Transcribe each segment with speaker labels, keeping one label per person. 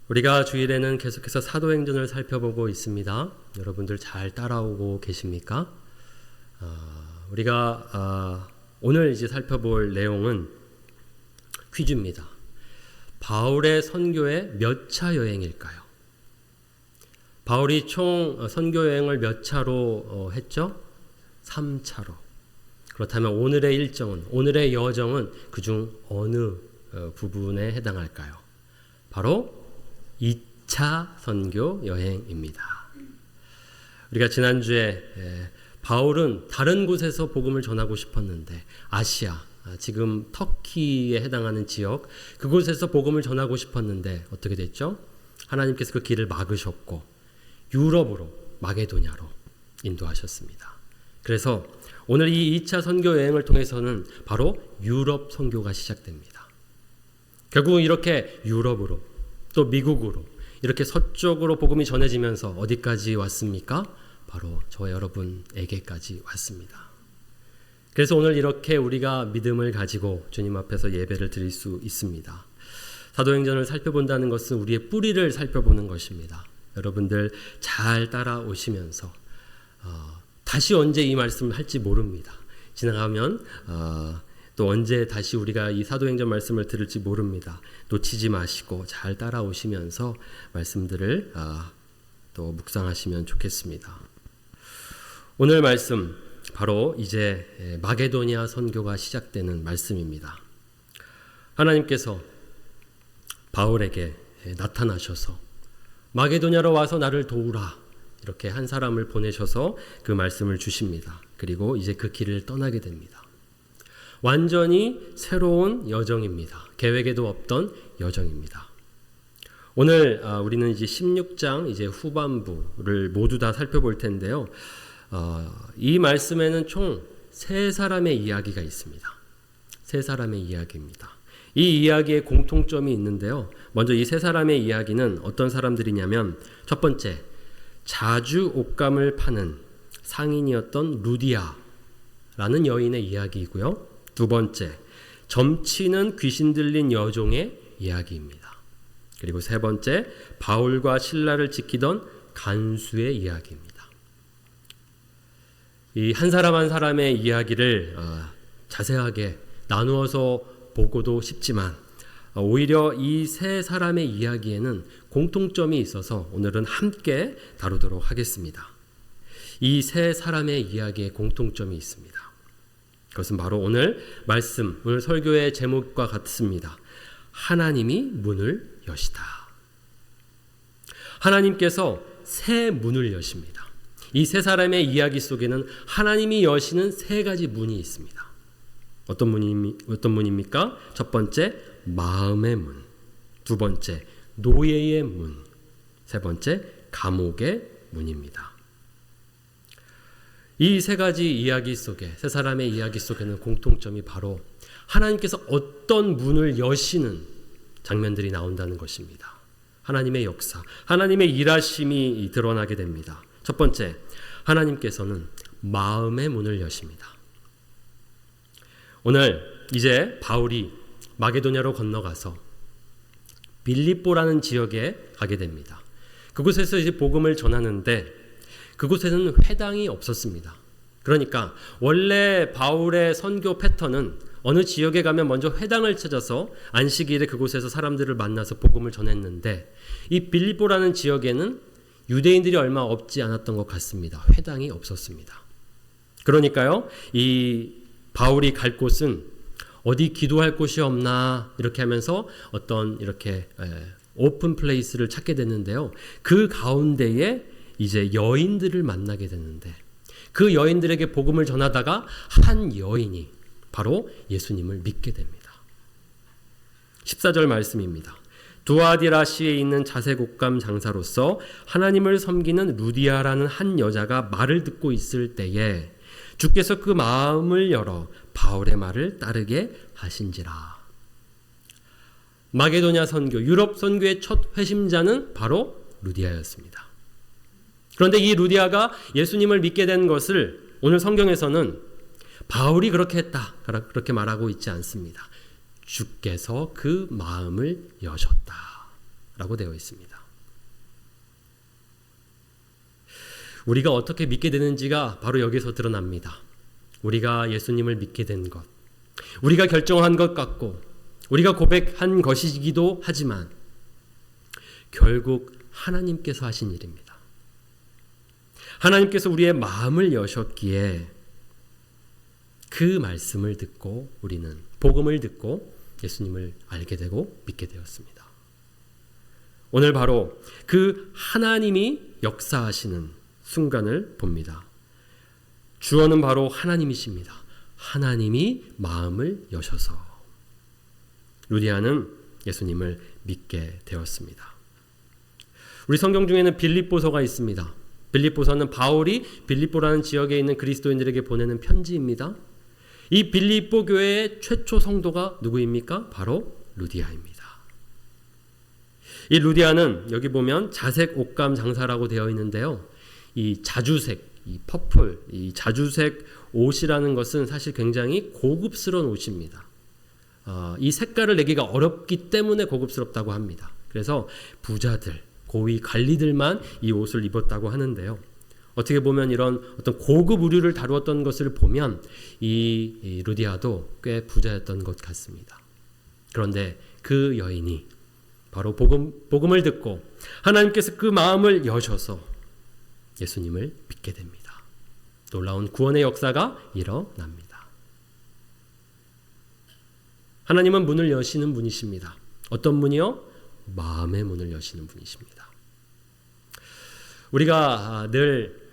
Speaker 1: 우리가 주일에는 계속해서 사도행전을 살펴보고 있습니다. 여러분들 잘 따라오고 계십니까? 우리가 오늘 이제 살펴볼 내용은 퀴즈입니다. 바울의 선교의 몇 차 여행일까요? 바울이 총 선교 여행을 몇 차로 했죠? 3차로. 그렇다면 오늘의 일정은, 오늘의 여정은 그중 어느 부분에 해당할까요? 바로 2차 선교 여행입니다. 우리가 지난주에 바울은 다른 곳에서 복음을 전하고 싶었는데 아시아, 지금 터키에 해당하는 지역, 그곳에서 복음을 전하고 싶었는데 어떻게 됐죠? 하나님께서 그 길을 막으셨고 유럽으로, 마게도냐로 인도하셨습니다. 그래서 오늘 이 2차 선교 여행을 통해서는 바로 유럽 선교가 시작됩니다. 결국은 이렇게 유럽으로 또 미국으로 이렇게 서쪽으로 복음이 전해지면서 어디까지 왔습니까? 바로 저와 여러분에게까지 왔습니다. 그래서 오늘 이렇게 우리가 믿음을 가지고 주님 앞에서 예배를 드릴 수 있습니다. 사도행전을 살펴본다는 것은 우리의 뿌리를 살펴보는 것입니다. 여러분들 잘 따라오시면서 다시 언제 이 말씀을 할지 모릅니다. 지나가면 또 언제 다시 우리가 이 사도행전 말씀을 들을지 모릅니다. 놓치지 마시고 잘 따라오시면서 말씀들을 또 묵상하시면 좋겠습니다. 오늘 말씀 바로 이제 마게도냐 선교가 시작되는 말씀입니다. 하나님께서 바울에게 나타나셔서 마게도냐로 와서 나를 도우라 이렇게 한 사람을 보내셔서 그 말씀을 주십니다. 그리고 이제 그 길을 떠나게 됩니다. 완전히 새로운 여정입니다. 계획에도 없던 여정입니다. 오늘 우리는 이제 16장 이제 후반부를 모두 다 살펴볼 텐데요. 이 말씀에는 총 3사람의 이야기가 있습니다. 3사람의 이야기입니다. 이 이야기에 공통점이 있는데요. 먼저 이 3사람의 이야기는 어떤 사람들이냐면 첫 번째, 자주 옷감을 파는 상인이었던 루디아라는 여인의 이야기이고요. 두 번째, 점치는 귀신 들린 여종의 이야기입니다. 그리고 세 번째, 바울과 실라를 지키던 간수의 이야기입니다. 이 한 사람 한 사람의 이야기를 자세하게 나누어서 보고도 싶지만 오히려 이 3사람의 이야기에는 공통점이 있어서 오늘은 함께 다루도록 하겠습니다. 이 3사람의 이야기에 공통점이 있습니다. 그것은 바로 오늘 말씀, 오늘 설교의 제목과 같습니다. 하나님이 문을 여시다. 하나님께서 새 문을 여십니다. 이 3사람의 이야기 속에는 하나님이 여시는 3가지 문이 있습니다. 어떤 문입니까? 첫 번째, 마음의 문. 두 번째, 노예의 문. 세 번째, 감옥의 문입니다. 이 3가지 이야기 속에, 3사람의 이야기 속에는 공통점이 바로 하나님께서 어떤 문을 여시는 장면들이 나온다는 것입니다. 하나님의 역사, 하나님의 일하심이 드러나게 됩니다. 첫 번째, 하나님께서는 마음의 문을 여십니다. 오늘 이제 바울이 마게도냐로 건너가서 빌립보라는 지역에 가게 됩니다. 그곳에서 이제 복음을 전하는데 그곳에는 회당이 없었습니다. 그러니까 원래 바울의 선교 패턴은 어느 지역에 가면 먼저 회당을 찾아서 안식일에 그곳에서 사람들을 만나서 복음을 전했는데 이 빌립보라는 지역에는 유대인들이 얼마 없지 않았던 것 같습니다. 회당이 없었습니다. 그러니까요, 이 바울이 갈 곳은 어디 기도할 곳이 없나 이렇게 하면서 어떤 이렇게 오픈 플레이스를 찾게 됐는데요. 그 가운데에 이제 여인들을 만나게 됐는데 그 여인들에게 복음을 전하다가 한 여인이 바로 예수님을 믿게 됩니다. 14절 말씀입니다. 두아디라시에 있는 자색옷감 장사로서 하나님을 섬기는 루디아라는 한 여자가 말을 듣고 있을 때에 주께서 그 마음을 열어 바울의 말을 따르게 하신지라. 마게도냐 선교, 유럽 선교의 첫 회심자는 바로 루디아였습니다. 그런데 이 루디아가 예수님을 믿게 된 것을 오늘 성경에서는 바울이 그렇게 했다, 그렇게 말하고 있지 않습니다. 주께서 그 마음을 여셨다. 라고 되어 있습니다. 우리가 어떻게 믿게 되는지가 바로 여기서 드러납니다. 우리가 예수님을 믿게 된 것, 우리가 결정한 것 같고 우리가 고백한 것이기도 하지만 결국 하나님께서 하신 일입니다. 하나님께서 우리의 마음을 여셨기에 그 말씀을 듣고 우리는 복음을 듣고 예수님을 알게 되고 믿게 되었습니다. 오늘 바로 그 하나님이 역사하시는 순간을 봅니다. 주어는 바로 하나님이십니다. 하나님이 마음을 여셔서 루디아는 예수님을 믿게 되었습니다. 우리 성경 중에는 빌립보서가 있습니다. 빌립보서는 바울이 빌립보라는 지역에 있는 그리스도인들에게 보내는 편지입니다. 이 빌립보 교회의 최초 성도가 누구입니까? 바로 루디아입니다. 이 루디아는 여기 보면 자색 옷감 장사라고 되어 있는데요. 이 자주색, 이 퍼플, 이 자주색 옷이라는 것은 사실 굉장히 고급스러운 옷입니다. 이 색깔을 내기가 어렵기 때문에 고급스럽다고 합니다. 그래서 부자들, 고위 관리들만 이 옷을 입었다고 하는데요. 어떻게 보면 이런 어떤 고급 의류를 다루었던 것을 보면 이 루디아도 꽤 부자였던 것 같습니다. 그런데 그 여인이 바로 복음을 듣고 하나님께서 그 마음을 여셔서 예수님을 믿게 됩니다. 놀라운 구원의 역사가 일어납니다. 하나님은 문을 여시는 분이십니다. 어떤 문이요? 마음의 문을 여시는 분이십니다. 우리가 늘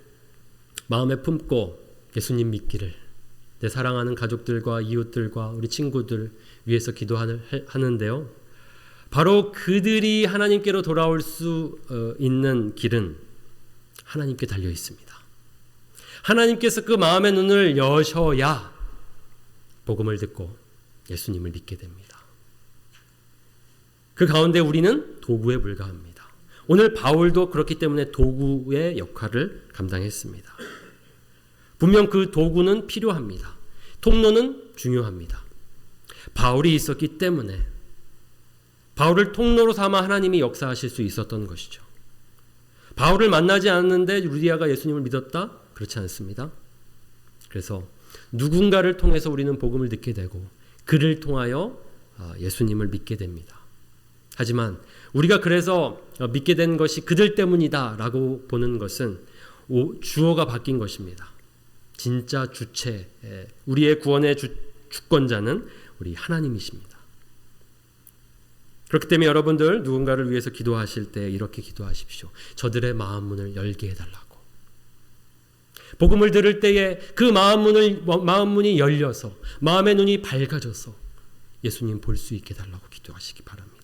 Speaker 1: 마음에 품고 예수님 믿기를 내 사랑하는 가족들과 이웃들과 우리 친구들 위해서 기도하는데요. 바로 그들이 하나님께로 돌아올 수 있는 길은 하나님께 달려 있습니다. 하나님께서 그 마음의 눈을 여셔야 복음을 듣고 예수님을 믿게 됩니다. 그 가운데 우리는 도구에 불과합니다. 오늘 바울도 그렇기 때문에 도구의 역할을 감당했습니다. 분명 그 도구는 필요합니다. 통로는 중요합니다. 바울이 있었기 때문에 바울을 통로로 삼아 하나님이 역사하실 수 있었던 것이죠. 바울을 만나지 않았는데 루디아가 예수님을 믿었다? 그렇지 않습니다. 그래서 누군가를 통해서 우리는 복음을 듣게 되고 그를 통하여 예수님을 믿게 됩니다. 하지만 우리가 그래서 믿게 된 것이 그들 때문이다 라고 보는 것은 주어가 바뀐 것입니다. 진짜 주체, 우리의 구원의 주권자는 우리 하나님이십니다. 그렇기 때문에 여러분들 누군가를 위해서 기도하실 때 이렇게 기도하십시오. 저들의 마음 문을 열게 해달라고. 복음을 들을 때에 그 마음 문이 열려서 마음의 눈이 밝아져서 예수님 볼 수 있게 해달라고 기도하시기 바랍니다.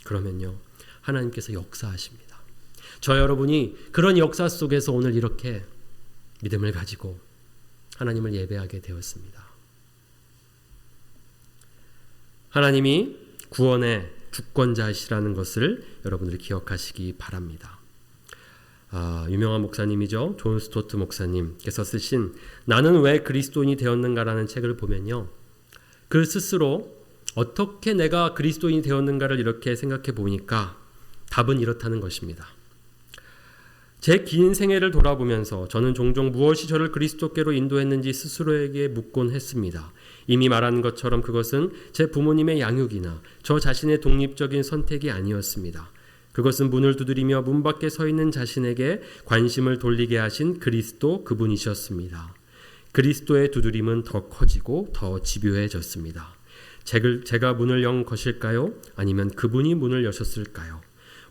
Speaker 1: 그러면요 하나님께서 역사하십니다. 저 여러분이 그런 역사 속에서 오늘 이렇게 믿음을 가지고 하나님을 예배하게 되었습니다. 하나님이 구원의 주권자이시라는 것을 여러분들이 기억하시기 바랍니다. 유명한 목사님이죠. 존 스토트 목사님께서 쓰신 나는 왜 그리스도인이 되었는가라는 책을 보면요. 그 스스로 어떻게 내가 그리스도인이 되었는가를 이렇게 생각해 보니까 답은 이렇다는 것입니다. 제 긴 생애를 돌아보면서 저는 종종 무엇이 저를 그리스도께로 인도했는지 스스로에게 묻곤 했습니다. 이미 말한 것처럼 그것은 제 부모님의 양육이나 저 자신의 독립적인 선택이 아니었습니다. 그것은 문을 두드리며 문 밖에 서 있는 자신에게 관심을 돌리게 하신 그리스도 그분이셨습니다. 그리스도의 두드림은 더 커지고 더 집요해졌습니다. 제가 문을 연 것일까요? 아니면 그분이 문을 여셨을까요?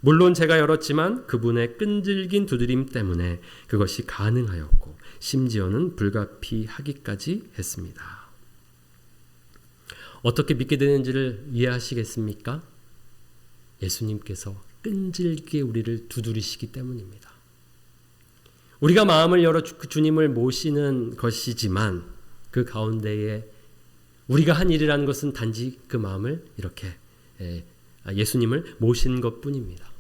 Speaker 1: 물론 제가 열었지만 그분의 끈질긴 두드림 때문에 그것이 가능하였고 심지어는 불가피하기까지 했습니다. 어떻게 믿게 되는지를 이해하시겠습니까? 예수님께서 끈질기게 우리를 두드리시기 때문입니다. 우리가 마음을 열어 주님을 모시는 것이지만 그 가운데에 우리가 한 일이라는 것은 단지 그 마음을 이렇게 예수님을 모신 것뿐입니다.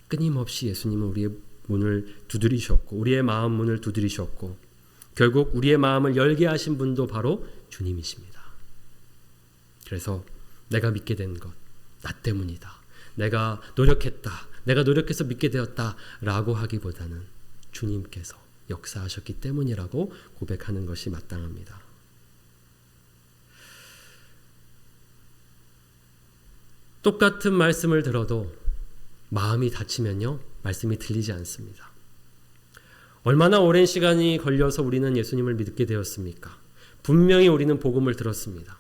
Speaker 1: 끊임없이 예수님은 우리의 문을 두드리셨고 우리의 마음 문을 두드리셨고 결국 우리의 마음을 열게 하신 분도 바로 주님이십니다. 그래서 내가 믿게 된 것, 나 때문이다. 내가 노력했다, 내가 노력해서 믿게 되었다라고 하기보다는 주님께서 역사하셨기 때문이라고 고백하는 것이 마땅합니다. 똑같은 말씀을 들어도 마음이 다치면요, 말씀이 들리지 않습니다. 얼마나 오랜 시간이 걸려서 우리는 예수님을 믿게 되었습니까? 분명히 우리는 복음을 들었습니다.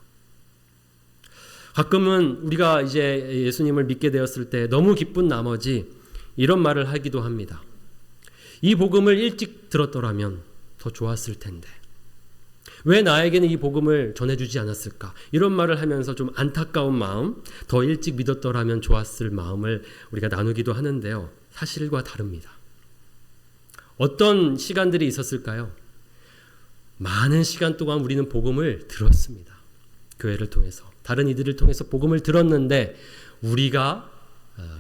Speaker 1: 가끔은 우리가 이제 예수님을 믿게 되었을 때 너무 기쁜 나머지 이런 말을 하기도 합니다. 이 복음을 일찍 들었더라면 더 좋았을 텐데 왜 나에게는 이 복음을 전해주지 않았을까? 이런 말을 하면서 좀 안타까운 마음, 더 일찍 믿었더라면 좋았을 마음을 우리가 나누기도 하는데요. 사실과 다릅니다. 어떤 시간들이 있었을까요? 많은 시간 동안 우리는 복음을 들었습니다. 교회를 통해서, 다른 이들을 통해서 복음을 들었는데 우리가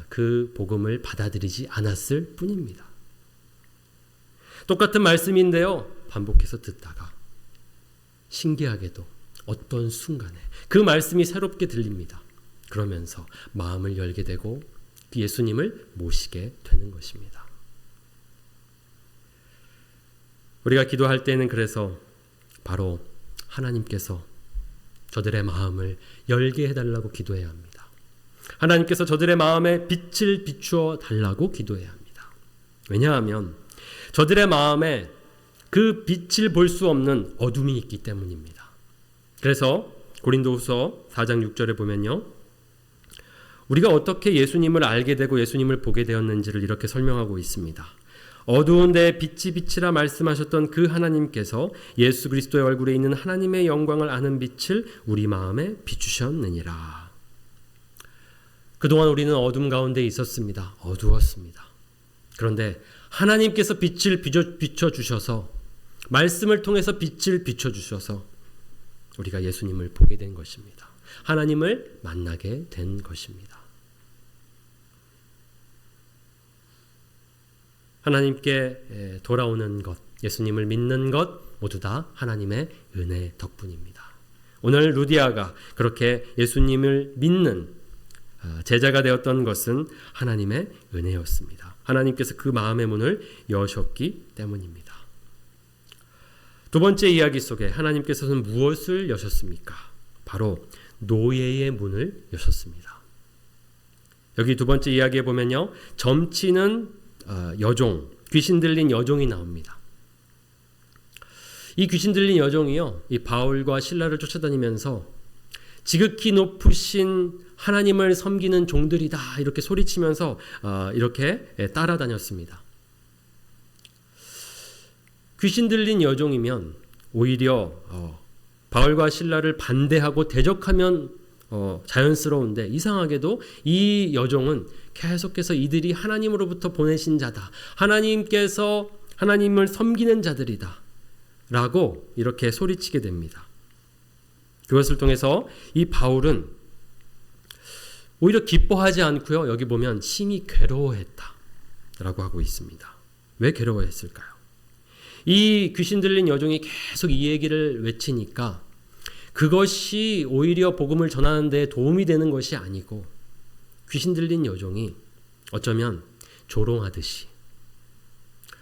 Speaker 1: 그 복음을 받아들이지 않았을 뿐입니다. 똑같은 말씀인데요, 반복해서 듣다가 신기하게도 어떤 순간에 그 말씀이 새롭게 들립니다. 그러면서 마음을 열게 되고 예수님을 모시게 되는 것입니다. 우리가 기도할 때는 그래서 바로 하나님께서 저들의 마음을 열게 해달라고 기도해야 합니다. 하나님께서 저들의 마음에 빛을 비추어 달라고 기도해야 합니다. 왜냐하면 저들의 마음에 그 빛을 볼 수 없는 어둠이 있기 때문입니다. 그래서 고린도후서 4장 6절에 보면요, 우리가 어떻게 예수님을 알게 되고 예수님을 보게 되었는지를 이렇게 설명하고 있습니다. 어두운 데에 빛이 빛이라 말씀하셨던 그 하나님께서 예수 그리스도의 얼굴에 있는 하나님의 영광을 아는 빛을 우리 마음에 비추셨느니라. 그동안 우리는 어둠 가운데 있었습니다. 어두웠습니다. 그런데 하나님께서 빛을 비춰주셔서, 말씀을 통해서 빛을 비춰주셔서 우리가 예수님을 보게 된 것입니다. 하나님을 만나게 된 것입니다. 하나님께 돌아오는 것, 예수님을 믿는 것 모두 다 하나님의 은혜 덕분입니다. 오늘 루디아가 그렇게 예수님을 믿는 제자가 되었던 것은 하나님의 은혜였습니다. 하나님께서 그 마음의 문을 여셨기 때문입니다. 두 번째 이야기 속에 하나님께서는 무엇을 여셨습니까? 바로 노예의 문을 여셨습니다. 여기 두 번째 이야기에 보면요, 점치는 여종, 귀신 들린 여종이 나옵니다. 이 귀신 들린 여종이요, 이 바울과 실라를 쫓아다니면서 지극히 높으신 하나님을 섬기는 종들이다 이렇게 소리치면서 이렇게 따라다녔습니다. 귀신 들린 여종이면 오히려 바울과 실라를 반대하고 대적하면 자연스러운데 이상하게도 이 여종은 계속해서 이들이 하나님으로부터 보내신 자다, 하나님께서 하나님을 섬기는 자들이다 라고 이렇게 소리치게 됩니다. 그것을 통해서 이 바울은 오히려 기뻐하지 않고요, 여기 보면 심히 괴로워했다 라고 하고 있습니다. 왜 괴로워했을까요? 이 귀신 들린 여종이 계속 이 얘기를 외치니까 그것이 오히려 복음을 전하는 데 도움이 되는 것이 아니고 귀신 들린 여종이 어쩌면 조롱하듯이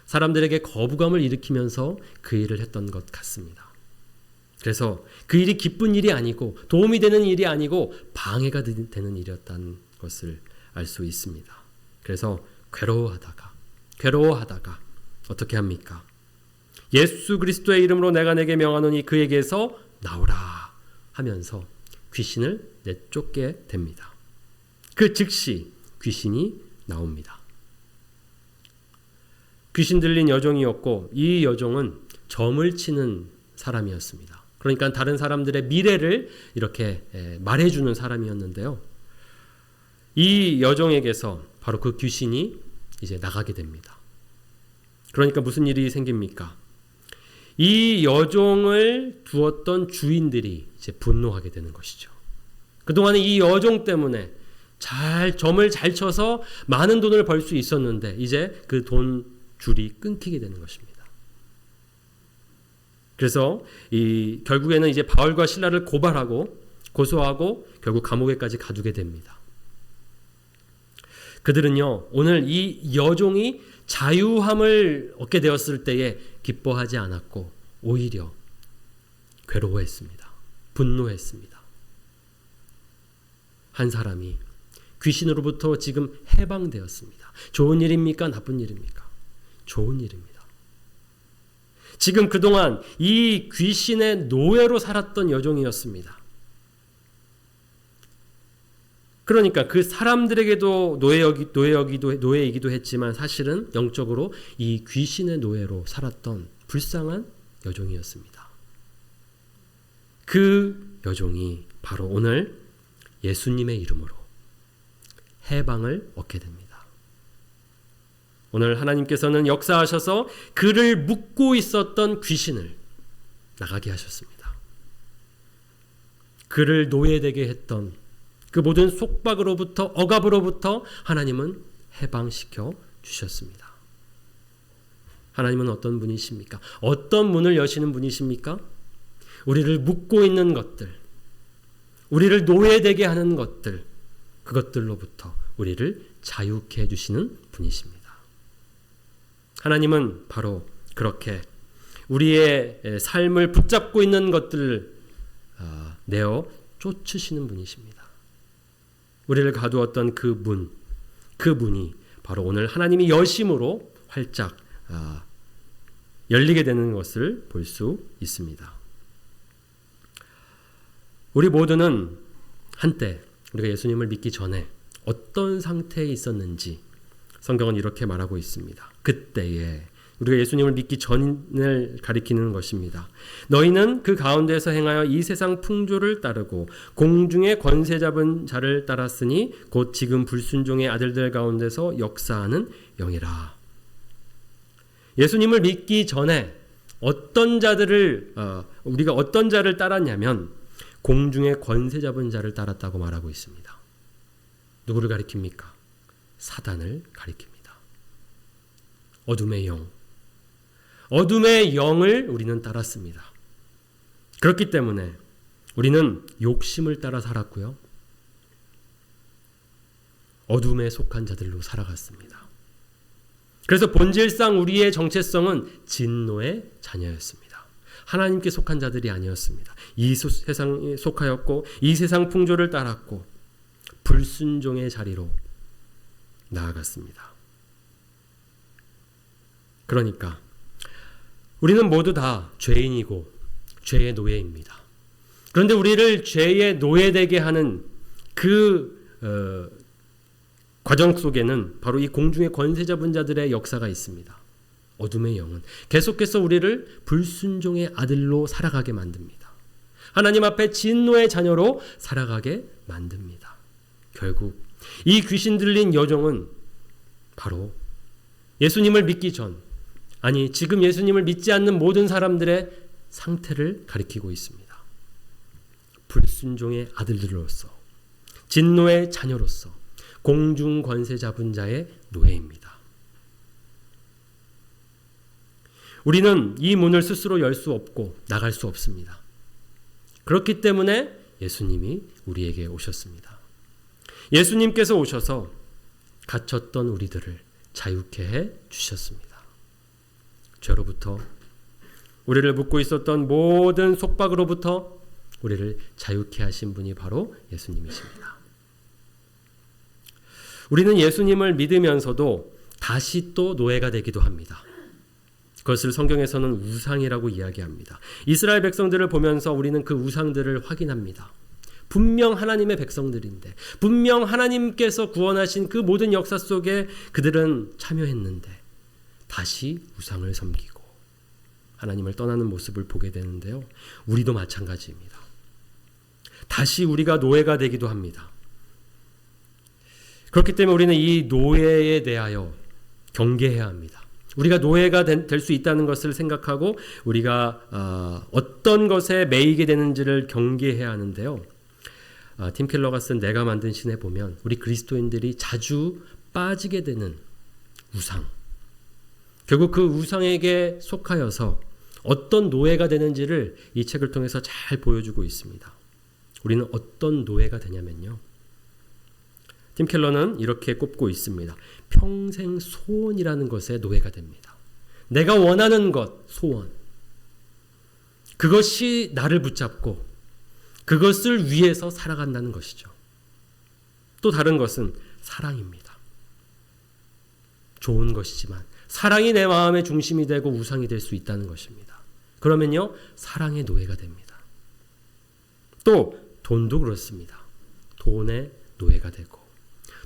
Speaker 1: 사람들에게 거부감을 일으키면서 그 일을 했던 것 같습니다. 그래서 그 일이 기쁜 일이 아니고 도움이 되는 일이 아니고 방해가 되는 일이었다는 것을 알 수 있습니다. 그래서 괴로워하다가 어떻게 합니까? 예수 그리스도의 이름으로 내가 내게 명하노니 그에게서 나오라 하면서 귀신을 내쫓게 됩니다. 그 즉시 귀신이 나옵니다. 귀신 들린 여종이었고 이 여종은 점을 치는 사람이었습니다. 그러니까 다른 사람들의 미래를 이렇게 말해주는 사람이었는데요. 이 여종에게서 바로 그 귀신이 이제 나가게 됩니다. 그러니까 무슨 일이 생깁니까? 이 여종을 두었던 주인들이 이제 분노하게 되는 것이죠. 그동안에 이 여종 때문에 점을 잘 쳐서 많은 돈을 벌 수 있었는데 이제 그 돈 줄이 끊기게 되는 것입니다. 그래서 결국에는 이제 바울과 실라를 고소하고 결국 감옥에까지 가두게 됩니다. 그들은요, 오늘 이 여종이 자유함을 얻게 되었을 때에 기뻐하지 않았고 오히려 괴로워했습니다. 분노했습니다. 한 사람이 귀신으로부터 지금 해방되었습니다. 좋은 일입니까? 나쁜 일입니까? 좋은 일입니다. 지금 그동안 이 귀신의 노예로 살았던 여종이었습니다. 그러니까 그 사람들에게도 노예이기도 했지만 사실은 영적으로 이 귀신의 노예로 살았던 불쌍한 여종이었습니다. 그 여종이 바로 오늘 예수님의 이름으로 해방을 얻게 됩니다. 오늘 하나님께서는 역사하셔서 그를 묶고 있었던 귀신을 나가게 하셨습니다. 그를 노예되게 했던 그 모든 속박으로부터 억압으로부터 하나님은 해방시켜 주셨습니다. 하나님은 어떤 분이십니까? 어떤 문을 여시는 분이십니까? 우리를 묶고 있는 것들, 우리를 노예되게 하는 것들, 그것들로부터 우리를 자유케 해주시는 분이십니다. 하나님은 바로 그렇게 우리의 삶을 붙잡고 있는 것들을 내어 쫓으시는 분이십니다. 우리를 가두었던 그 문이 바로 오늘 하나님이 여심으로 활짝 열리게 되는 것을 볼 수 있습니다. 우리 모두는 한때 우리가 예수님을 믿기 전에 어떤 상태에 있었는지 성경은 이렇게 말하고 있습니다. 그때에 우리가 예수님을 믿기 전을 가리키는 것입니다. 너희는 그 가운데서 행하여 이 세상 풍조를 따르고 공중의 권세 잡은 자를 따랐으니 곧 지금 불순종의 아들들 가운데서 역사하는 영이라. 예수님을 믿기 전에 우리가 어떤 자를 따랐냐면 공중의 권세 잡은 자를 따랐다고 말하고 있습니다. 누구를 가리킵니까? 사단을 가리킵니다. 어둠의 영을 우리는 따랐습니다. 그렇기 때문에 우리는 욕심을 따라 살았고요. 어둠에 속한 자들로 살아갔습니다. 그래서 본질상 우리의 정체성은 진노의 자녀였습니다. 하나님께 속한 자들이 아니었습니다. 이 세상에 속하였고 이 세상 풍조를 따랐고 불순종의 자리로 나아갔습니다. 그러니까 우리는 모두 다 죄인이고 죄의 노예입니다. 그런데 우리를 죄의 노예되게 하는 그 과정 속에는 바로 이 공중의 권세 잡은 자들의 역사가 있습니다. 어둠의 영은 계속해서 우리를 불순종의 아들로 살아가게 만듭니다. 하나님 앞에 진노의 자녀로 살아가게 만듭니다. 결국 이 귀신 들린 여종은 바로 예수님을 믿기 전, 지금 예수님을 믿지 않는 모든 사람들의 상태를 가리키고 있습니다. 불순종의 아들들로서, 진노의 자녀로서 공중 권세 잡은 자의 노예입니다. 우리는 이 문을 스스로 열 수 없고 나갈 수 없습니다. 그렇기 때문에 예수님이 우리에게 오셨습니다. 예수님께서 오셔서 갇혔던 우리들을 자유케 해 주셨습니다. 죄로부터, 우리를 묶고 있었던 모든 속박으로부터 우리를 자유케 하신 분이 바로 예수님이십니다. 우리는 예수님을 믿으면서도 다시 또 노예가 되기도 합니다. 그것을 성경에서는 우상이라고 이야기합니다. 이스라엘 백성들을 보면서 우리는 그 우상들을 확인합니다. 분명 하나님의 백성들인데, 분명 하나님께서 구원하신 그 모든 역사 속에 그들은 참여했는데 다시 우상을 섬기고 하나님을 떠나는 모습을 보게 되는데요. 우리도 마찬가지입니다. 다시 우리가 노예가 되기도 합니다. 그렇기 때문에 우리는 이 노예에 대하여 경계해야 합니다. 우리가 노예가 될 수 있다는 것을 생각하고 우리가 어떤 것에 매이게 되는지를 경계해야 하는데요. 팀 켈러가 쓴 내가 만든 신에 보면 우리 그리스도인들이 자주 빠지게 되는 우상, 결국 그 우상에게 속하여서 어떤 노예가 되는지를 이 책을 통해서 잘 보여주고 있습니다. 우리는 어떤 노예가 되냐면요. 팀 켈러는 이렇게 꼽고 있습니다. 평생 소원이라는 것에 노예가 됩니다. 내가 원하는 것, 소원. 그것이 나를 붙잡고 그것을 위해서 살아간다는 것이죠. 또 다른 것은 사랑입니다. 좋은 것이지만 사랑이 내 마음의 중심이 되고 우상이 될 수 있다는 것입니다. 그러면요, 사랑의 노예가 됩니다. 또 돈도 그렇습니다. 돈의 노예가 되고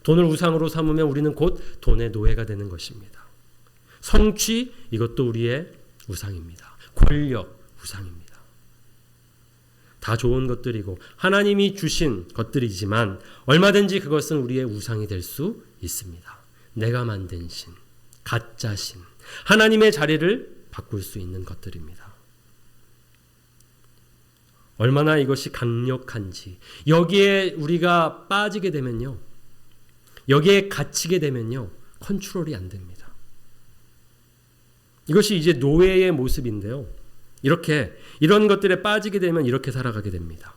Speaker 1: 돈을 우상으로 삼으면 우리는 곧 돈의 노예가 되는 것입니다. 성취, 이것도 우리의 우상입니다. 권력, 우상입니다. 다 좋은 것들이고 하나님이 주신 것들이지만 얼마든지 그것은 우리의 우상이 될 수 있습니다. 내가 만든 신, 가짜 신, 하나님의 자리를 바꿀 수 있는 것들입니다. 얼마나 이것이 강력한지, 여기에 우리가 빠지게 되면요, 여기에 갇히게 되면요, 컨트롤이 안 됩니다. 이것이 이제 노예의 모습인데요, 이런 것들에 빠지게 되면 이렇게 살아가게 됩니다.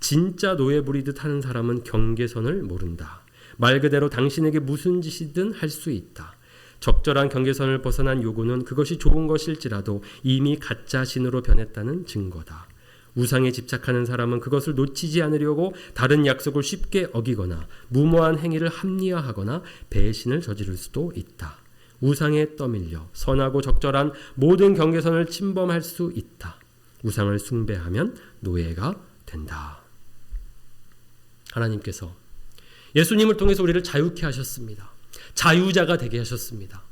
Speaker 1: 진짜 노예 부리듯 하는 사람은 경계선을 모른다. 말 그대로 당신에게 무슨 짓이든 할 수 있다. 적절한 경계선을 벗어난 요구는 그것이 좋은 것일지라도 이미 가짜 신으로 변했다는 증거다. 우상에 집착하는 사람은 그것을 놓치지 않으려고 다른 약속을 쉽게 어기거나 무모한 행위를 합리화하거나 배신을 저지를 수도 있다. 우상에 떠밀려 선하고 적절한 모든 경계선을 침범할 수 있다. 우상을 숭배하면 노예가 된다. 하나님께서 예수님을 통해서 우리를 자유케 하셨습니다. 자유자가 되게 하셨습니다.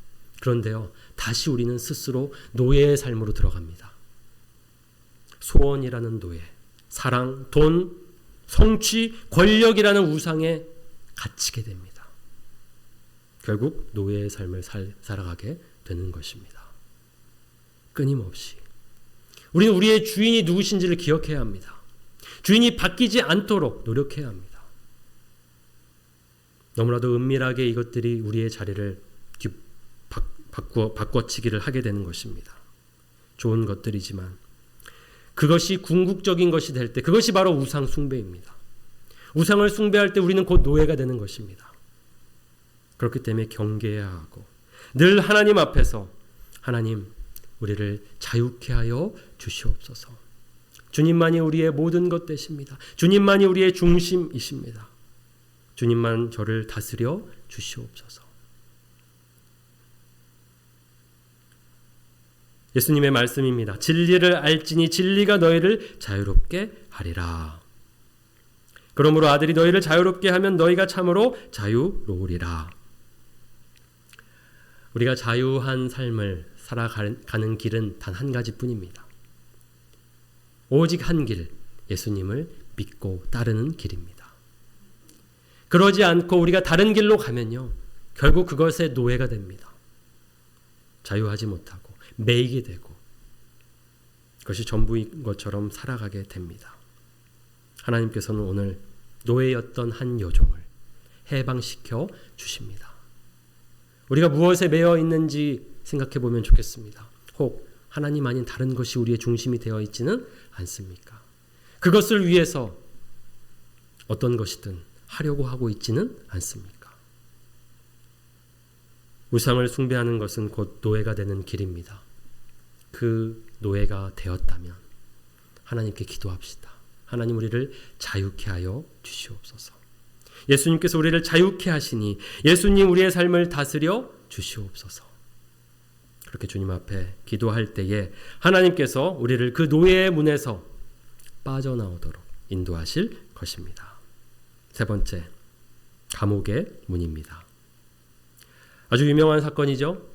Speaker 1: 그런데요, 다시 우리는 스스로 노예의 삶으로 들어갑니다. 소원이라는 노예, 사랑, 돈, 성취, 권력이라는 우상에 갇히게 됩니다. 결국 노예의 삶을 살아가게 되는 것입니다. 끊임없이 우리는 우리의 주인이 누구신지를 기억해야 합니다. 주인이 바뀌지 않도록 노력해야 합니다. 너무나도 은밀하게 이것들이 우리의 자리를 바꿔치기를 하게 되는 것입니다. 좋은 것들이지만 그것이 궁극적인 것이 될 때, 그것이 바로 우상 숭배입니다. 우상을 숭배할 때 우리는 곧 노예가 되는 것입니다. 그렇기 때문에 경계해야 하고 늘 하나님 앞에서 하나님, 우리를 자유케 하여 주시옵소서. 주님만이 우리의 모든 것 되십니다. 주님만이 우리의 중심이십니다. 주님만 저를 다스려 주시옵소서. 예수님의 말씀입니다. 진리를 알지니 진리가 너희를 자유롭게 하리라. 그러므로 아들이 너희를 자유롭게 하면 너희가 참으로 자유로우리라. 우리가 자유한 삶을 살아가는 길은 단 한 가지뿐입니다. 오직 한 길, 예수님을 믿고 따르는 길입니다. 그러지 않고 우리가 다른 길로 가면요, 결국 그것의 노예가 됩니다. 자유하지 못하고 매이게 되고 그것이 전부인 것처럼 살아가게 됩니다. 하나님께서는 오늘 노예였던 한 여종을 해방시켜 주십니다. 우리가 무엇에 매여 있는지 생각해 보면 좋겠습니다. 혹 하나님 아닌 다른 것이 우리의 중심이 되어 있지는 않습니까? 그것을 위해서 어떤 것이든 하려고 하고 있지는 않습니까? 우상을 숭배하는 것은 곧 노예가 되는 길입니다. 그 노예가 되었다면 하나님께 기도합시다. 하나님, 우리를 자유케 하여 주시옵소서. 예수님께서 우리를 자유케 하시니 예수님 우리의 삶을 다스려 주시옵소서. 그렇게 주님 앞에 기도할 때에 하나님께서 우리를 그 노예의 문에서 빠져나오도록 인도하실 것입니다. 세 번째, 감옥의 문입니다. 아주 유명한 사건이죠.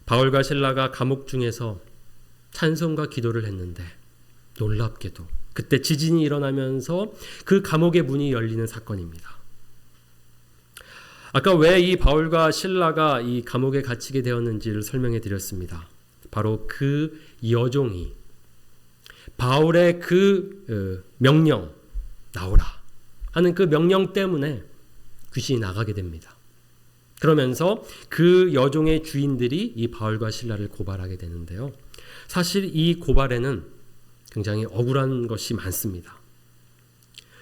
Speaker 1: 바울과 실라가 감옥 중에서 찬송과 기도를 했는데 놀랍게도 그때 지진이 일어나면서 그 감옥의 문이 열리는 사건입니다. 아까 왜 이 바울과 실라가 이 감옥에 갇히게 되었는지를 설명해 드렸습니다. 바로 그 여종이 바울의 그 명령, 나오라 하는 그 명령 때문에 귀신이 나가게 됩니다. 그러면서 그 여종의 주인들이 이 바울과 실라를 고발하게 되는데요. 사실 이 고발에는 굉장히 억울한 것이 많습니다.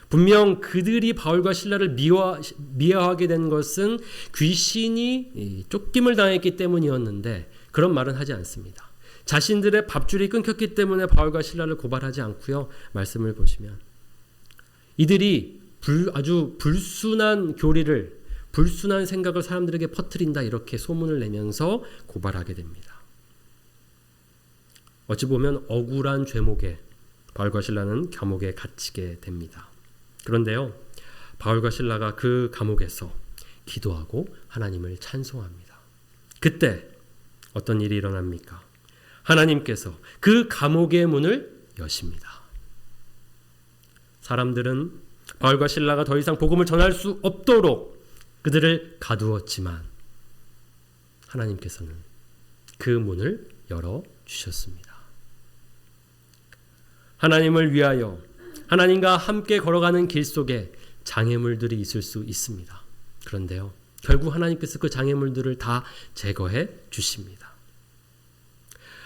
Speaker 1: 분명 그들이 바울과 신라를 미워하게 된 것은 귀신이 쫓김을 당했기 때문이었는데 그런 말은 하지 않습니다. 자신들의 밥줄이 끊겼기 때문에 바울과 신라를 고발하지 않고요. 말씀을 보시면 이들이 아주 불순한 교리를, 불순한 생각을 사람들에게 퍼뜨린다 이렇게 소문을 내면서 고발하게 됩니다. 어찌 보면 억울한 죄목에 바울과 신라는 감옥에 갇히게 됩니다. 그런데요, 바울과 신라가 그 감옥에서 기도하고 하나님을 찬송합니다. 그때 어떤 일이 일어납니까? 하나님께서 그 감옥의 문을 여십니다. 사람들은 바울과 신라가 더 이상 복음을 전할 수 없도록 그들을 가두었지만 하나님께서는 그 문을 열어주셨습니다. 하나님을 위하여 하나님과 함께 걸어가는 길 속에 장애물들이 있을 수 있습니다. 그런데요, 결국 하나님께서 그 장애물들을 다 제거해 주십니다.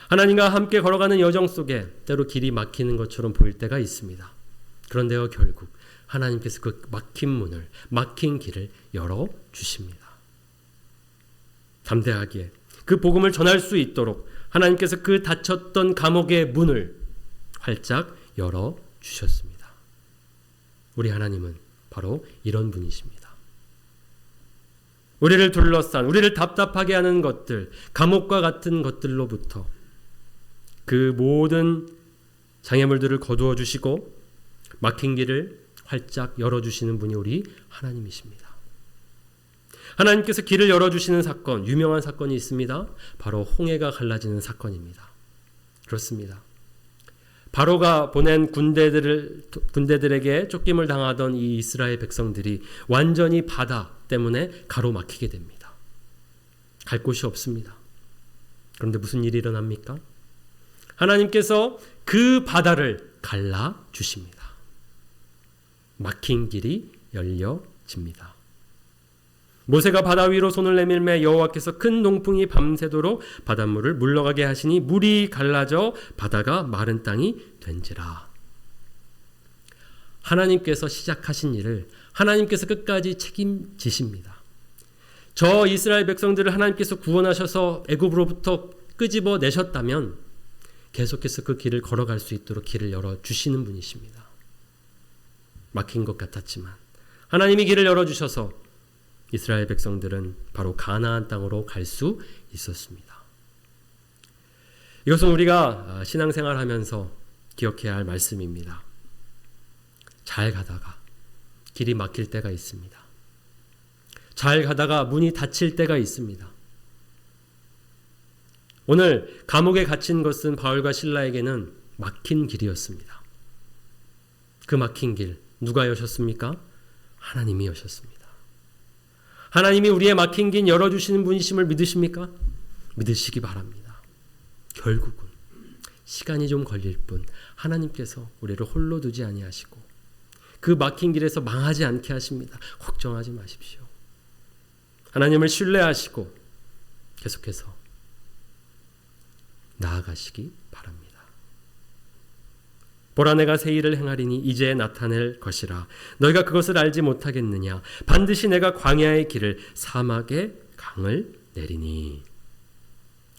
Speaker 1: 하나님과 함께 걸어가는 여정 속에 때로 길이 막히는 것처럼 보일 때가 있습니다. 그런데요, 결국 하나님께서 그 막힌 문을, 막힌 길을 열어주십니다. 담대하게 그 복음을 전할 수 있도록 하나님께서 그 닫혔던 감옥의 문을 활짝 열어주셨습니다. 우리 하나님은 바로 이런 분이십니다. 우리를 둘러싼, 우리를 답답하게 하는 것들, 감옥과 같은 것들로부터 그 모든 장애물들을 거두어 주시고 막힌 길을 활짝 열어주시는 분이 우리 하나님이십니다. 하나님께서 길을 열어주시는 사건, 유명한 사건이 있습니다. 바로 홍해가 갈라지는 사건입니다. 그렇습니다. 바로가 보낸 군대들에게 쫓김을 당하던 이 이스라엘 백성들이 완전히 바다 때문에 가로막히게 됩니다. 갈 곳이 없습니다. 그런데 무슨 일이 일어납니까? 하나님께서 그 바다를 갈라주십니다. 막힌 길이 열려집니다. 모세가 바다 위로 손을 내밀매 여호와께서 큰 동풍이 밤새도록 바닷물을 물러가게 하시니 물이 갈라져 바다가 마른 땅이 된지라. 하나님께서 시작하신 일을 하나님께서 끝까지 책임지십니다. 저 이스라엘 백성들을 하나님께서 구원하셔서 애굽으로부터 끄집어 내셨다면 계속해서 그 길을 걸어갈 수 있도록 길을 열어주시는 분이십니다. 막힌 것 같았지만 하나님이 길을 열어주셔서 이스라엘 백성들은 바로 가나안 땅으로 갈 수 있었습니다. 이것은 우리가 신앙생활하면서 기억해야 할 말씀입니다. 잘 가다가 길이 막힐 때가 있습니다. 잘 가다가 문이 닫힐 때가 있습니다. 오늘 감옥에 갇힌 것은 바울과 실라에게는 막힌 길이었습니다. 그 막힌 길 누가 여셨습니까? 하나님이 여셨습니다. 하나님이 우리의 막힌 길 열어주시는 분이심을 믿으십니까? 믿으시기 바랍니다. 결국은 시간이 좀 걸릴 뿐 하나님께서 우리를 홀로 두지 아니하시고 그 막힌 길에서 망하지 않게 하십니다. 걱정하지 마십시오. 하나님을 신뢰하시고 계속해서 나아가시기 바랍니다. 보라, 내가 새 일을 행하리니 이제 나타낼 것이라. 너희가 그것을 알지 못하겠느냐? 반드시 내가 광야의 길을, 사막의 강을 내리니.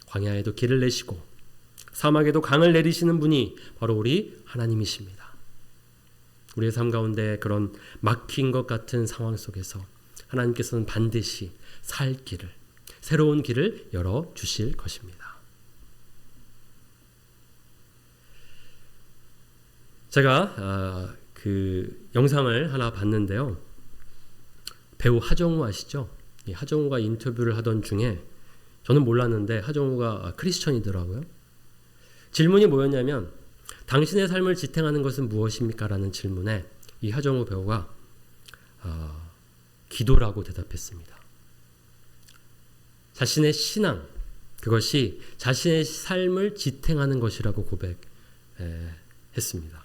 Speaker 1: 광야에도 길을 내시고 사막에도 강을 내리시는 분이 바로 우리 하나님이십니다. 우리의 삶 가운데 그런 막힌 것 같은 상황 속에서 하나님께서는 반드시 살 길을, 새로운 길을 열어주실 것입니다. 제가 그 영상을 하나 봤는데요. 배우 하정우 아시죠? 이 하정우가 인터뷰를 하던 중에 저는 몰랐는데 하정우가 크리스천이더라고요. 질문이 뭐였냐면 당신의 삶을 지탱하는 것은 무엇입니까? 라는 질문에 이 하정우 배우가 기도라고 대답했습니다. 자신의 신앙, 그것이 자신의 삶을 지탱하는 것이라고 고백했습니다.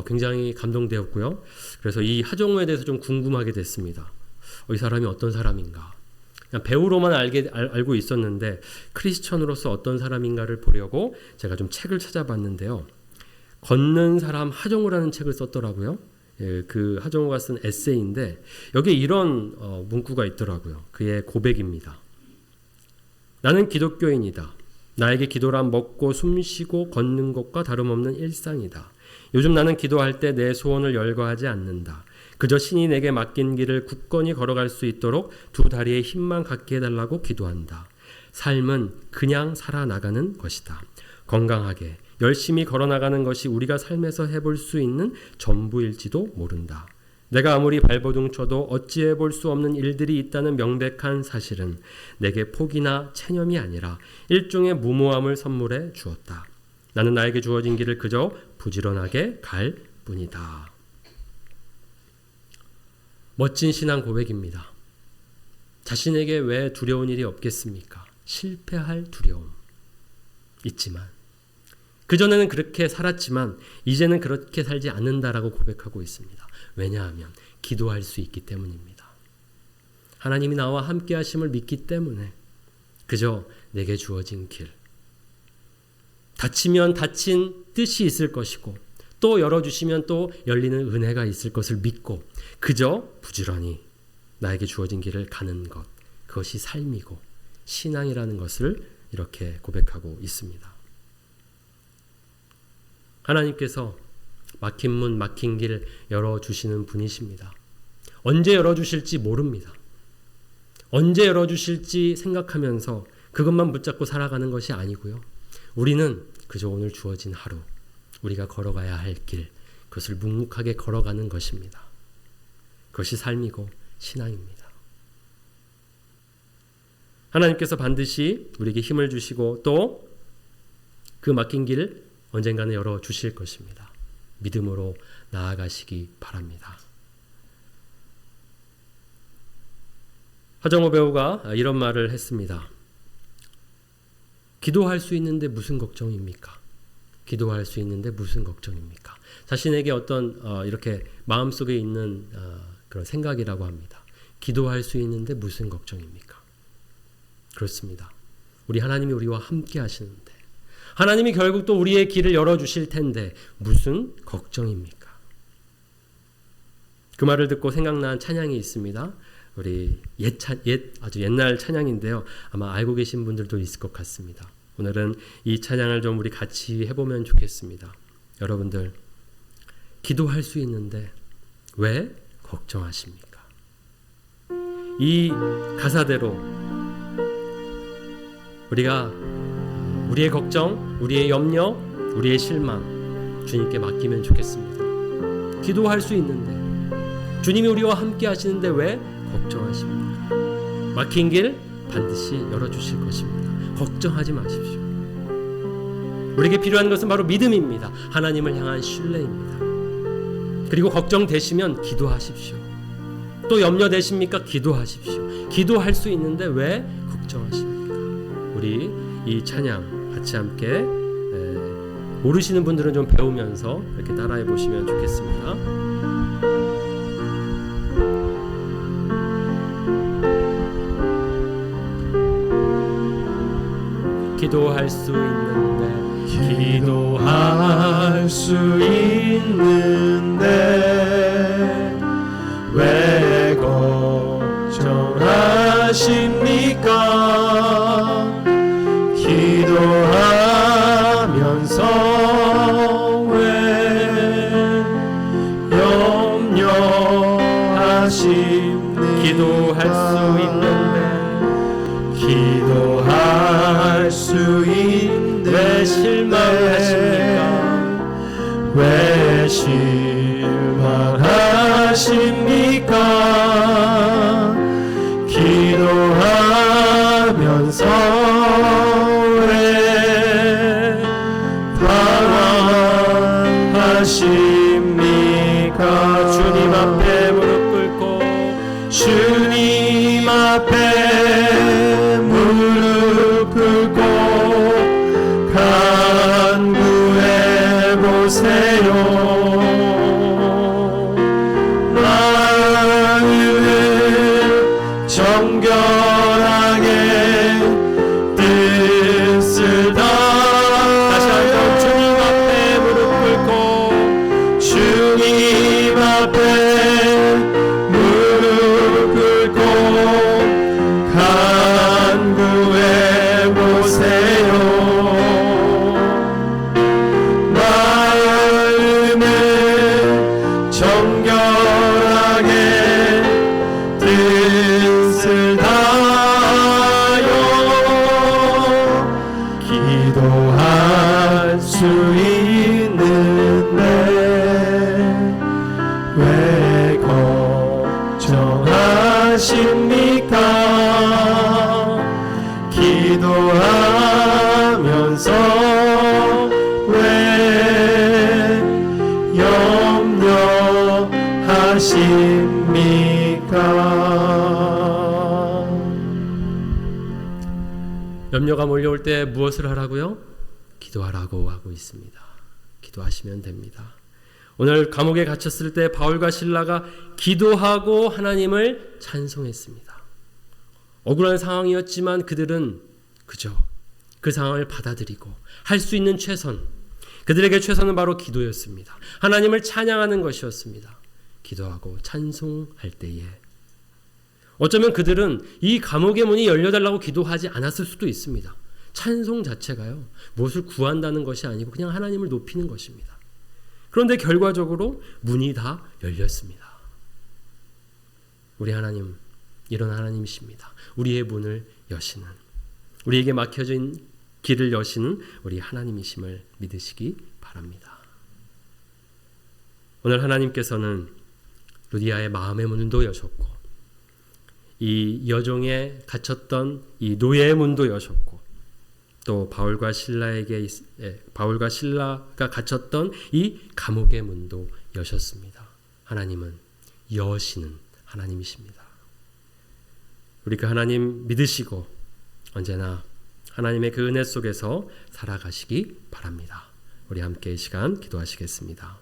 Speaker 1: 굉장히 감동되었고요. 그래서 이 하정우에 대해서 좀 궁금하게 됐습니다. 이 사람이 어떤 사람인가? 그냥 배우로만 알고 있었는데 크리스천으로서 어떤 사람인가를 보려고 제가 좀 책을 찾아봤는데요. 걷는 사람 하정우라는 책을 썼더라고요. 그 하정우가 쓴 에세이인데 여기에 이런 문구가 있더라고요. 그의 고백입니다. 나는 기독교인이다. 나에게 기도란 먹고 숨쉬고 걷는 것과 다름없는 일상이다. 요즘 나는 기도할 때 내 소원을 열거하지 않는다. 그저 신이 내게 맡긴 길을 굳건히 걸어갈 수 있도록 두 다리에 힘만 갖게 해달라고 기도한다. 삶은 그냥 살아나가는 것이다. 건강하게 열심히 걸어나가는 것이 우리가 삶에서 해볼 수 있는 전부일지도 모른다. 내가 아무리 발버둥 쳐도 어찌해 볼 수 없는 일들이 있다는 명백한 사실은 내게 포기나 체념이 아니라 일종의 무모함을 선물해 주었다. 나는 나에게 주어진 길을 그저 부지런하게 갈 뿐이다. 멋진 신앙 고백입니다. 자신에게 왜 두려운 일이 없겠습니까? 실패할 두려움 있지만 그전에는 그렇게 살았지만 이제는 그렇게 살지 않는다라고 고백하고 있습니다. 왜냐하면 기도할 수 있기 때문입니다. 하나님이 나와 함께 하심을 믿기 때문에 그저 내게 주어진 길, 닫히면 닫힌 뜻이 있을 것이고 또 열어주시면 또 열리는 은혜가 있을 것을 믿고 그저 부지런히 나에게 주어진 길을 가는 것, 그것이 삶이고 신앙이라는 것을 이렇게 고백하고 있습니다. 하나님께서 막힌 문, 막힌 길 열어주시는 분이십니다. 언제 열어주실지 모릅니다. 언제 열어주실지 생각하면서 그것만 붙잡고 살아가는 것이 아니고요. 우리는 그저 오늘 주어진 하루, 우리가 걸어가야 할 길, 그것을 묵묵하게 걸어가는 것입니다. 그것이 삶이고 신앙입니다. 하나님께서 반드시 우리에게 힘을 주시고 또 그 막힌 길을 언젠가는 열어주실 것입니다. 믿음으로 나아가시기 바랍니다. 하정우 배우가 이런 말을 했습니다. 기도할 수 있는데 무슨 걱정입니까? 기도할 수 있는데 무슨 걱정입니까? 자신에게 어떤 이렇게 마음속에 있는 그런 생각이라고 합니다. 기도할 수 있는데 무슨 걱정입니까? 그렇습니다. 우리 하나님이 우리와 함께 하시는데 하나님이 결국 또 우리의 길을 열어주실 텐데 무슨 걱정입니까? 그 말을 듣고 생각난 찬양이 있습니다. 우리 아주 옛날 찬양인데요. 아마 알고 계신 분들도 있을 것 같습니다. 오늘은 이 찬양을 좀 우리 같이 해보면 좋겠습니다. 여러분들 기도할 수 있는데 왜 걱정하십니까? 이 가사대로 우리가 우리의 걱정, 우리의 염려, 우리의 실망 주님께 맡기면 좋겠습니다. 기도할 수 있는데 주님이 우리와 함께 하시는데 왜 걱정하십니까? 막힌 길 반드시 열어주실 것입니다. 걱정하지 마십시오. 우리에게 필요한 것은 바로 믿음입니다. 하나님을 향한 신뢰입니다. 그리고 걱정되시면 기도하십시오. 또 염려되십니까? 기도하십시오. 기도할 수 있는데 왜 걱정하십니까? 우리 이 찬양 같이 함께 모르시는 분들은 좀 배우면서 이렇게 따라해 보시면 좋겠습니다. 기도할 수 있는데
Speaker 2: 왜 걱정하십니까? 기도하면서 왜 염려하십니까? 기도할 수 있는데
Speaker 1: 왜 실망하십니까?
Speaker 2: 왜 실망하십니까? 기도하면서 왜 방황하십니까?
Speaker 1: 주님 앞에 무릎 꿇고
Speaker 2: 주님 앞에 무릎 꿇고 간구해 보세요. 마음을 정결하게 뜻을
Speaker 1: 다시 한번 주님 앞에 무릎 꿇고
Speaker 2: 주님 앞에 뜻을 다하여 기도할 수 있는데 왜 걱정하십니까? 기도하면서 왜 염려하십니까?
Speaker 1: 염려가 몰려올 때 무엇을 하라고요? 기도하라고 하고 있습니다. 기도하시면 됩니다. 오늘 감옥에 갇혔을 때 바울과 실라가 기도하고 하나님을 찬송했습니다. 억울한 상황이었지만 그들은 그저 그 상황을 받아들이고 할 수 있는 최선, 그들에게 최선은 바로 기도였습니다. 하나님을 찬양하는 것이었습니다. 기도하고 찬송할 때에 어쩌면 그들은 이 감옥의 문이 열려달라고 기도하지 않았을 수도 있습니다. 찬송 자체가요, 무엇을 구한다는 것이 아니고 그냥 하나님을 높이는 것입니다. 그런데 결과적으로 문이 다 열렸습니다. 우리 하나님, 이런 하나님이십니다. 우리의 문을 여시는, 우리에게 막혀진 길을 여시는 우리 하나님이심을 믿으시기 바랍니다. 오늘 하나님께서는 루디아의 마음의 문도 여셨고 이 여종에 갇혔던 이 노예의 문도 여셨고 또 바울과 실라가 갇혔던 이 감옥의 문도 여셨습니다. 하나님은 여시는 하나님이십니다. 우리 그 하나님 믿으시고 언제나 하나님의 그 은혜 속에서 살아가시기 바랍니다. 우리 함께 이 시간 기도하시겠습니다.